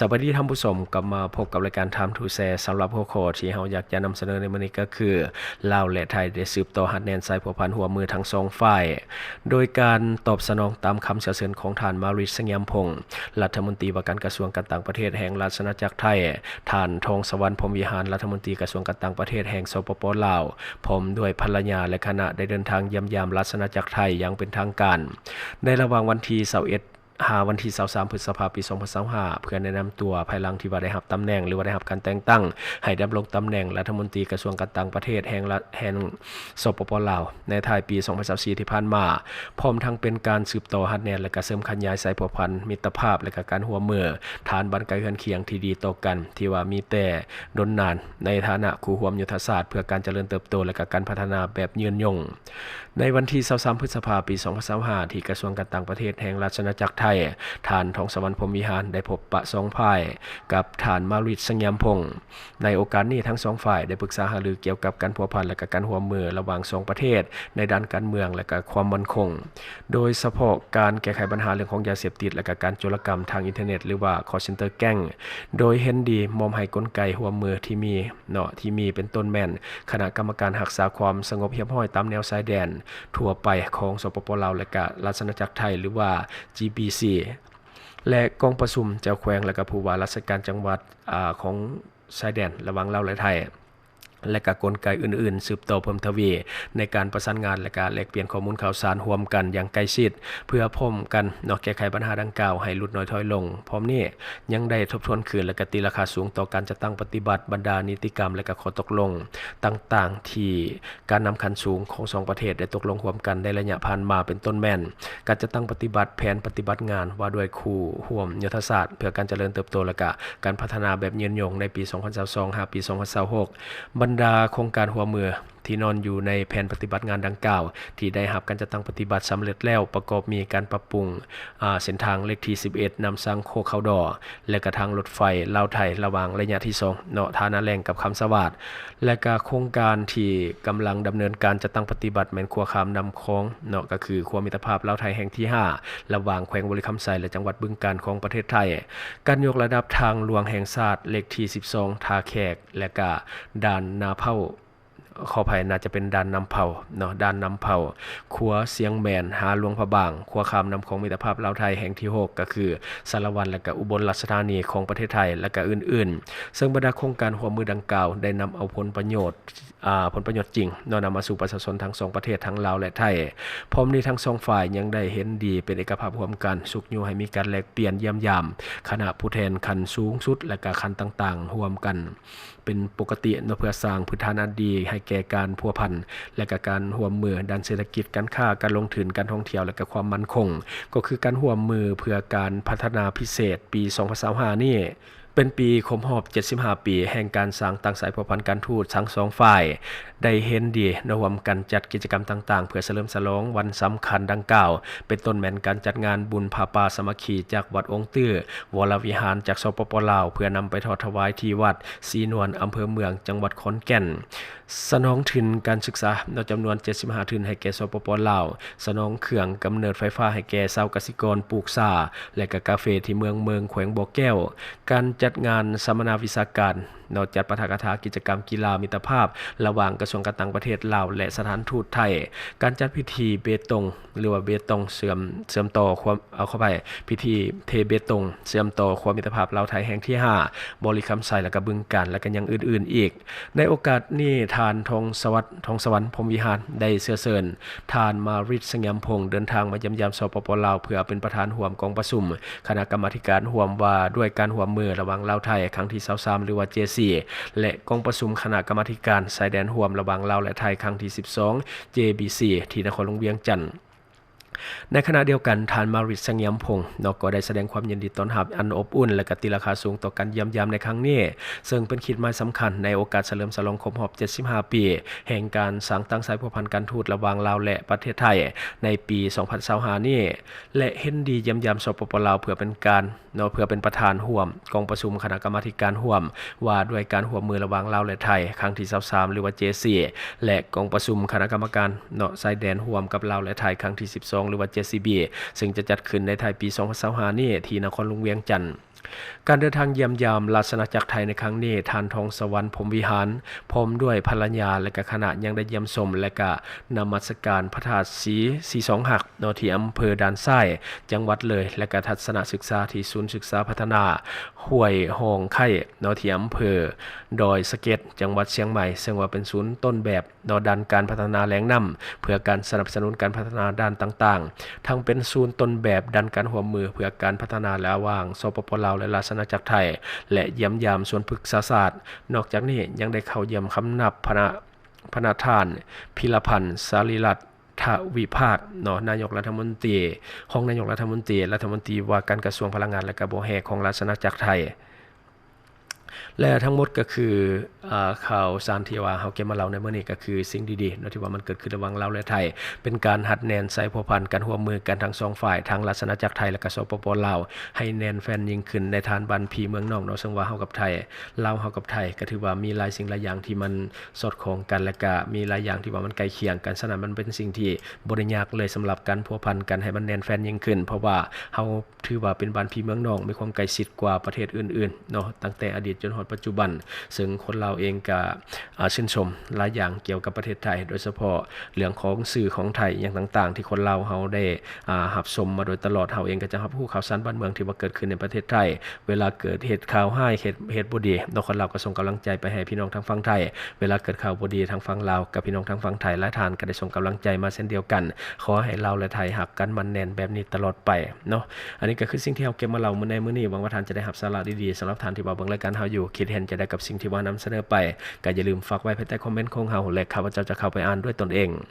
สวัสดีท่านผู้ชมกลับมาพบกับรายการTime to Shareสำหรับหัวข้อที่เราอยากจะนำเสนอในวันนี้ก็คือลาวและไทยได้สืบต่อหัดแนนสายผัวพันหัวมือทั้งสองฝ่ายโดยการตอบสนองตามคำเชิญของท่านมาริส สงยามพงศ์รัฐมนตรีว่าการกระทรวงการต่างประเทศแห่งราชอาณาจักรไทยท่านทองสวรรค์พรหมวิหารรัฐมนตรีกระทรวงการต่างประเทศแห่งสปป.ลาวพร้อมด้วยภรรยาและคณะได้เดินทางเยี่ยมยามราชอาณาจักรไทยอย่างเป็นทางการในระหว่างวันที่วันที่23พฤษภาคมปี2025เพื่อแนะนำตัวภายหลังที่ว่าได้รับตำแหน่งหรือว่าได้รับการแต่งตั้งให้ดำรงตำแหน่งรัฐมนตรีกระทรวงการต่างประเทศแห่งสปป.ลาวในท้ายปี2024ที่ผ่านมาพร้อมทั้งเป็นการสืบต่อหัดแนนและก็เสริมขยายสายผัวพันมิตรภาพและก็การร่วมมือฐานบ้านไกลเฮือนเคียงที่ดีต่อกันที่ว่ามีแต่ดลนานในฐานะคู่ร่วมยุทธศาสตร์เพื่อการเจริญเติบโตและก็การพัฒนาแบบยืนยงในวันที่23พฤษภาคมปี2025ที่กระทรวงการต่างประเทศแห่งราชอาณาจักรไทยท่านทองสวรรค์พรหมวิหารได้พบปะสองฝ่ายกับท่านมาริส สงยามพงศ์ในโอกาสนี้ทั้งสองฝ่ายได้ปรึกษาหารือเกี่ยวกับการพัวพันและก็การร่วมมือระหว่างสองประเทศในด้านการเมืองและก็ความมั่นคงโดยเฉพาะการแก้ไขปัญหาเรื่องของยาเสพติดและก็การโจรกรรมทางอินเทอร์เน็ตหรือว่า call center แก๊งโดยเห็นดีมอมให้กลไกร่วมมือที่มีเป็นต้นแม่นคณะกรรมการรักษาความสงบเรียบร้อยตามแนวชายแดนทั่วไปของสปป.ลาวและก็ราชอาณาจักรไทยหรือว่า GBC และกองประชุมเจ้าแขวงและก็ผู้ว่าราชการจังหวัดของชายแดนระหว่างลาวและไทยและก็กลไกอื่นๆสืบต่อเพิ่มทวีในการประสานงานและการแลกเปลี่ยนข้อมูลข่าวสารร่วมกันอย่างใกล้ชิดเพื่อพร้อมกันแก้ไขปัญหาดังกล่าวให้ลดน้อยถอยลงพร้อมนี้ยังได้ทบทวนคืนและก็ตีราคาสูงต่อการจัดตั้งปฏิบัติบรรดานิติกรรมและก็ข้อตกลงต่างๆที่การนำคันสูงของสองประเทศได้ตกลงร่วมกันในระยะผ่านมาเป็นต้นแม่นการจัดตั้งปฏิบัติแผนปฏิบัติงานว่าด้วยคู่ร่วมยุทธศาสตร์เพื่อการเจริญเติบโตและก็การพัฒนาแบบยืนยงในปี2022 5ปี2026บรรดาโครงการหัวมือที่นอนอยู่ในแผนปฏิบัติงานดังกล่าวที่ได้รับการจัดตั้งปฏิบัติสำเร็จแล้วประกอบมีการปรับปรุงเส้นทางเลขที่11นำสร้างโคเขาดอและกระทางรถไฟลาวไทยระหว่างระยะที่2ท่านาแรงกับคำสวัสดิ์และก็โครงการที่กำลังดำเนินการจัดตั้งปฏิบัติแม่นขัวขามนำคลองก็คือขัวมิตรภาพลาวไทยแห่งที่5ระหว่างแขวงบริคำไซและจังหวัดบึงกาฬของประเทศไทยการยกระดับทางหลวงแห่งชาติเลขที่12ท่าแขกและก็ด่านนาเผาขออภัยน่าจะเป็นด่านนำเผาด่านนำเผาขัวเสียงแมนหาหลวงพระบางขัวคำนำของมิตรภาพลาวไทยแห่งที่6ก็คือสารวัตรและก็อุบลราชธานีของประเทศไทยและก็อื่นๆซึ่งบรรดาโครงการหัวมือดังกล่าวได้นำเอาผลประโยชน์จริงนำมาสู่ประชาชนทั้งสองประเทศทั้งลาวและไทยพร้อมนี้ทั้งสองฝ่ายยังได้เห็นดีเป็นเอกภาพร่วมกันสุขอยู่ให้มีการแลกเปลี่ยนเยี่ยมยามคณะผู้แทนขั้นสูงสุดและก็ขั้นต่างๆร่วมกันเป็นปกติเพื่อสร้างพื้นฐานอันดีให้แก่การพัวพันและก็การร่วมมือด้านเศรษฐกิจการค้าการลงทุนการท่องเที่ยวและก็ความมั่นคงก็คือการร่วมมือเพื่อการพัฒนาพิเศษปี2025นี่เป็นปีครบรอบ75 ปีแห่งการสร้างตั้งสายพัวพันการทูตทั้งสองฝ่ายได้เห็นดีร่วมกันจัดกิจกรรมต่างๆเพื่อเฉลิมฉลองวันสำคัญดังกล่าวเป็นต้นแม่นการจัดงานบุญผาป่าสามัคคีจากวัดองค์ตื้อวรวิหารจากสปป.ลาวเพื่อนำไปทอดถวายที่วัดศรีนวลอำเภอเมืองจังหวัดขอนแก่นสนองทุนการศึกษาจำนวน75ทุนให้แก่สปป.ลาวสนองเครื่องกำเนิดไฟฟ้าให้แก่ชาวกสิกรปลูกซาและก็กาเฟที่เมืองแขวงบ่อแก้วการจัดงานสัมมนาวิชาการจัดปาฐกถากิจกรรมกีฬามิตรภาพระหว่างกระทรวงการต่างประเทศลาวและสถานทูตไทยการจัดพิธีเบตงหรือว่าเบตงเสื่อมต่อความพิธีเทเบตงเสื่อมต่อความมิตรภาพลาวไทยแห่งที่5บริคำไซและก็บึงกาฬและก็ยังอื่นๆอีกในโอกาสนี้ท่านทองสวรรค์พรหมวิหารได้เชิญท่านมาริส สงยามพงศ์เดินทางมาเยี่ยมยามสปป.ลาวเพื่อเป็นประธานร่วมกองประชุมคณะกรรมาธิการร่วมว่าด้วยการร่วมมือระหว่างลาวไทยครั้งที่23หรือว่าJCและกองประชุมคณะกรรมาธิการชายแดนร่วมระหว่างลาวและไทยครั้งที่12 JBC ที่นครหลวงเวียงจันทน์ในขณะเดียวกันท่านมาริส สงยามพงศ์ก็ได้แสดงความยินดีต้อนรับอันอบอุ่นและก็ตีราคาสูงต่อการเยี่ยมยามในครั้งนี้ซึ่งเป็นขีดหมายสำคัญในโอกาสเฉลิมฉลองครบรอบ75 ปีแห่งการสร้างตั้งสายพัวพันการทูตระหว่างลาวและประเทศไทยในปี2025นี้และเห็นดีเยี่ยมยามสปป.ลาวเพื่อเป็นประธานร่วมกองประชุมคณะกรรมาธิการร่วมว่าด้วยการร่วมมือระหว่างลาวและไทยครั้งที่23หรือว่า JC และกองประชุมคณะกรรมการชายแดนร่วมกับลาวและไทยครั้งที่12หรือว่า JCB ซึ่งจะจัดขึ้นในไทยปี2025นี้ที่นครหลวงเวียงจันทน์ การเดินทางเยี่ยมยามราชอาณาจักรไทยในครั้งนี้ทานทองสวรรค์พรหมวิหารพร้อมด้วยภรรยาและก็คณะยังได้เยี่ยมชมและก็นมัสการพระธาตุสีสองหักณที่อำเภอด่านซ้ายจังหวัดเลยและก็ทัศนศึกษาที่ศูนย์ศึกษาพัฒนาห้วยหองไข่ณที่อำเภอดอยสะเก็ดจังหวัดเชียงใหม่ซึ่งว่าเป็นศูนย์ต้นแบบด้านการพัฒนาแหล่งน้ำเพื่อการสนับสนุนการพัฒนาด้านต่างๆทั้งเป็นศูนย์ต้นแบบด้านการร่วมมือเพื่อการพัฒนาระหว่างสปป.ลาวและราชอาณาจักรไทยและเยี่ยมยามสวนพฤกษศาสตร์นอกจากนี้ยังได้เข้าเยี่ยมคำนับพระทานพิรพันธ์สารีรัตน์ทวิภาคนายกรัฐมนตรีของนายกรัฐมนตรีว่าการกระทรวงพลังงานและการบ่แห่ของราชอาณาจักรไทยและทั้งหมดก็คือข่าวสารที่ว่าเฮาเก็บมาเล่าในมื้อนี้ก็คือสิ่งดีๆที่ว่ามันเกิดขึ้นระหว่างลาวและไทยเป็นการหัดแน่นใส่พัวพันกันร่วมมือกันทั้งสองฝ่ายทั้งราชอาณาจักรไทยและก็สปป.ลาวให้แน่นแฟ้นยิ่งขึ้นในฐานบ้านพี่เมืองน้องซึ่งว่าเฮากับไทยลาวเฮากับไทยก็ถือว่ามีหลายสิ่งหลายอย่างที่มันสอดคล้องกันและก็มีหลายอย่างที่ว่ามันใกล้เคียงกันฉะนั้นมันเป็นสิ่งที่บ่ได้ยากเลยสำหรับการพัวพันกันให้มันแน่นแฟ้นยิ่งขึ้นเพราะว่าเฮาถือว่าเป็นบ้านพี่เมืองน้องมีความใกล้ชิดกว่าประเทศอื่นๆตั้งแต่อดีตจนฮอดปัจจุบันซึ่งคนเราเองก็ชื่นชมหลายอย่างเกี่ยวกับประเทศไทยโดยเฉพาะเรื่องของสื่อของไทยอย่างต่างๆที่คนเราเฮาได้รับชมมาโดยตลอดเฮาเองก็จะรับรู้ข่าวสารบ้านเมืองที่ว่าเกิดขึ้นในประเทศไทยเวลาเกิดเหตุข่าวร้ายเหตุบ่ดีคนเราก็ส่งกำลังใจไปให้พี่น้องทางฝั่งไทยเวลาเกิดข่าวบ่ดีทางฝั่งลาวกับพี่น้องทางฝั่งไทยหลายท่านก็ได้ส่งกำลังใจมาเช่นเดียวกันขอให้ลาวและไทยหักกันมันแน่นแบบนี้ตลอดไปอันนี้ก็คือสิ่งที่เฮาเก็บมาเล่าในมื้อนี้หวังว่าท่านจะได้รับสาระดีๆสำหรับท่านที่ว่าเบิ่งรายการเฮาอยู่คิดเห็นจะได้กับสิ่งที่ว่านำเสนอไปก็อย่าลืมฝากไว้ภายใต้คอมเมนต์ของเฮาและข้าพเจ้าจะเข้าไปอ่านด้วยตนเอง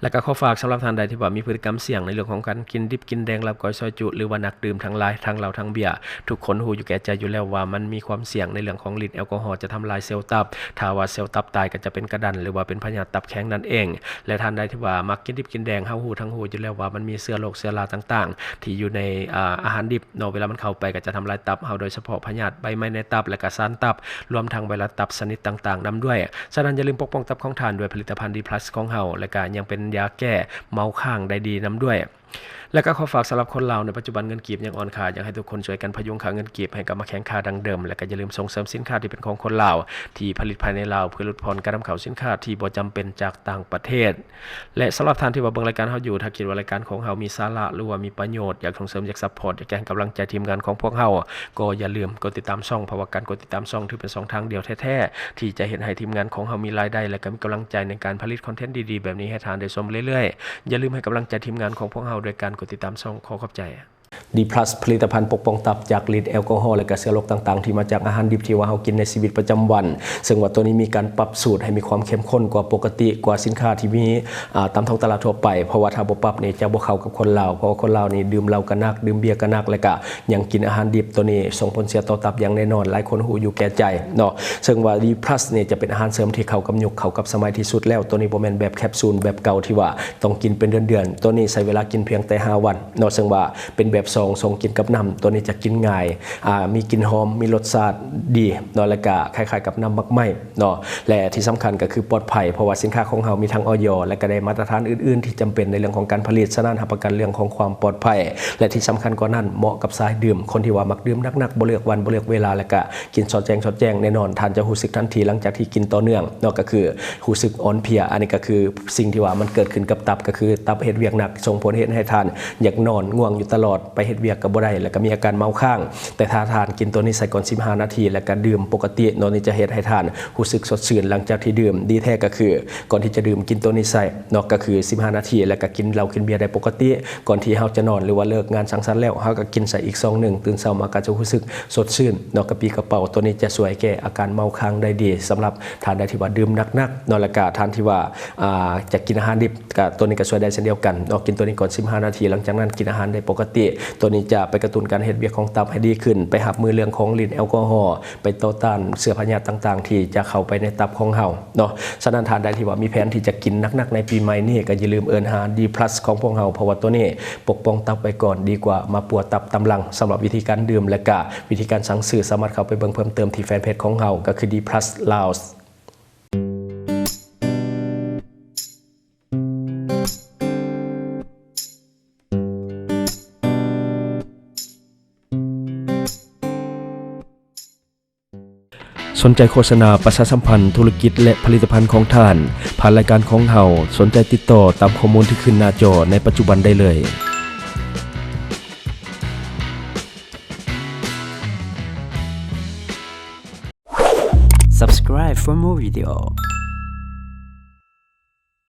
และก็ขอฝากสำหรับท่านใดที่ว่ามีพฤติกรรมเสี่ยงในเรื่องของการกินดิบกินแดงรับก้อยซอยจุหรือว่านักดื่มทั้งหลายทั้งเหล้าทั้งเบียร์ทุกคนฮู้อยู่แก่ใจอยู่แล้วว่ามันมีความเสี่ยงในเรื่องของฤทธิ์แอลกอฮอล์จะทำลายเซลล์ตับถ้าว่าเซลล์ตับตายก็จะเป็นกระดันหรือว่าเป็นพยาธิตับแข็งนั่นเองและท่านใดที่ว่ามักกินดิบกินแดงเฮาฮู้อยู่แล้วว่ามันมีเชื้อโรคเชื้อราต่างๆที่อยู่ในอาหารดิบเวลามันเข้าไปก็จะทำลายตับเฮาโดยเฉพาะพยาธิใบไม้ในตับและก็สารตับรวมทั้งไวรัสตับชนิดต่างๆนํด้วยฉะนั้นอย่าลืมปกป้องตับของท่านด้วยผลิตภัณฑ์ D+ ของเฮาและก็ยังเป็นยาแก้เมาข้างได้ดีนํด้วยและก็ขอฝากสำหรับคนลาวในปัจจุบันเงินกีบยังอ่อนค่าอยากให้ทุกคนช่วยกันพยุงค่าเงินกีบให้กลับมาแข็งค่าดังเดิมและก็อย่าลืมส่งเสริมสินค้าที่เป็นของคนลาวที่ผลิตภายในลาวเพื่อลดผ่อนการนำเข้าสินค้าที่บ่จำเป็นจากต่างประเทศและสำหรับท่านที่ว่าเบิ่งรายการเฮาอยู่ถ้าคิดว่ารายการของเฮามีสาระหรือว่ามีประโยชน์อยากส่งเสริมอยากซัพพอร์ตอยากให้กำลังใจทีมงานของพวกเฮาก็อย่าลืมกดติดตามช่องเพราะว่าการกดติดตามช่องถือเป็น2ทางเดียวแท้ๆที่จะเฮ็ดให้ทีมงานของเฮามีรายได้และก็มีกำลังใจในการผลิตคอนเทนต์ดีๆแบบนี้ให้ท่านได้ชมเรื่อยๆอย่าลืมให้กำลังใจทีมงานของพวกเฮาโดยการกดติดตามช่องขอบใจD+ ผลิตภัณฑ์ปกป้องตับจากฤทธิ์แอลกอฮอล์และก็เชื้อโรคต่างๆที่มาจากอาหารดิบที่ว่าเฮากินในชีวิตประจำวันซึ่งว่าตัวนี้มีการปรับสูตรให้มีความเข้มข้นกว่าปกติกว่าสินค้าที่มีตามท้องตลาดทั่วไปเพราะว่าถ้าบ่ปรับนี่จะบ่เข้ากับคนลาวเพราะว่าคนลาวนี่ดื่มเหล้าก็นักดื่มเบียร์ก็นักและก็ยังกินอาหารดิบตัวนี้ส่งผลเสียต่อตับอย่างแน่นอนหลายคนฮู้อยู่แก่ใจซึ่งว่า D+ นี่จะเป็นอาหารเสริมที่เข้ากับยุคเข้ากับสมัยที่สุดแล้วตัวนี้บ่แม่นแบบแคปซูลแบบเก่าที่ว่าต้องกินเป็นเดือนๆตัวนี้ใช้เวลากินเพียงแต่5วันซึ่งว่าเป็นแบบซองส่งกินกับน้ำตัวนี้จะกินง่ายมีกลิ่นหอมมีรสชาติดีแล้วก็คล้ายๆกับน้ำมักไหม้และที่สำคัญก็คือปลอดภัยเพราะว่าสินค้าของเรามีทั้งอย.และก็ได้มาตรฐานอื่นๆที่จำเป็นในเรื่องของการผลิตฉะนั้นรับประกันเรื่องของความปลอดภัยและที่สำคัญกว่านั้นเหมาะกับสายดื่มคนที่ว่ามักดื่มนักๆบ่เลือกวันบ่เลือกเวลาและก็กินสอดแจ้งแน่นอนท่านจะรู้สึกทันทีหลังจากที่กินต่อเนื่องก็คือรู้สึกอ่อนเพลียอันนี้ก็คือสิ่งที่ว่ามันเกิดขึ้นกับตับก็คือตับเฮ็ดเวียกหนักส่งผลให้ท่านอยากนอนง่วงอยู่ตลอดไปเฮ็ดเวียกก็บ่ได้แล้วก็มีอาการเมาข้างแต่ถ้าทานกินตัวนี้ใส่ก่อน15นาทีแล้วก็ดื่มปกตินี่จะเฮ็ดให้ทานรู้สึกสดชื่นหลังจากที่ดื่มดีแท้ก็คือก่อนที่จะดื่มกินตัวนี้ใส่ก็คือ15นาทีแล้วก็กินเหล้ากินเบียร์ได้ปกติก่อนที่เฮาจะนอนหรือว่าเลิกงานสังสรรค์แล้วเฮาก็กินใส่อีกซองนึงตื่นเช้ามาก็จะรู้สึกสดชื่นกระปรี้กระเป๋าตัวนี้จะช่วยแก้อาการเมาค้างได้ดีสำหรับทานได้ที่ว่าดื่มหนักๆแล้วก็ทานที่ว่าจะกินอาหารดิบก็ตัวนี้ก็ช่วยได้เช่นเดียวกันกินตัวนี้ก่อน15นาทีหลังจากนั้นกินอาหารได้ปกติตัวนี้จะไปกระตุ้นการเฮ็ดเวียกของตับให้ดีขึ้นไปหับมือเรื่องของฤทธิ์แอลกอฮอล์ไปต่อต้านเชื้อพยาธิต่างๆที่จะเข้าไปในตับของเฮาฉะนั้นทานได้ที่ว่ามีแผนที่จะกินหนักๆในปีใหม่นี้ก็อย่าลืมเอิ้นหา D+ ของพวกเฮาเพราะว่าตัวนี้ปกป้องตับไว้ก่อนดีกว่ามาปวดตับตำลังสำหรับวิธีการดื่มและก็วิธีการสั่งซื้อสามารถเข้าไปเบิ่งเพิ่มเติมที่แฟนเพจของเฮาก็คือ D+ Laos สนใจโฆษณาประชาสัมพันธ์ธุรกิจและผลิตภัณฑ์ของท่านผ่านรายการของเฮาสนใจติดต่อตามข้อมูลที่ขึ้นหน้าจอในปัจจุบันได้เลย Subscribe for more video.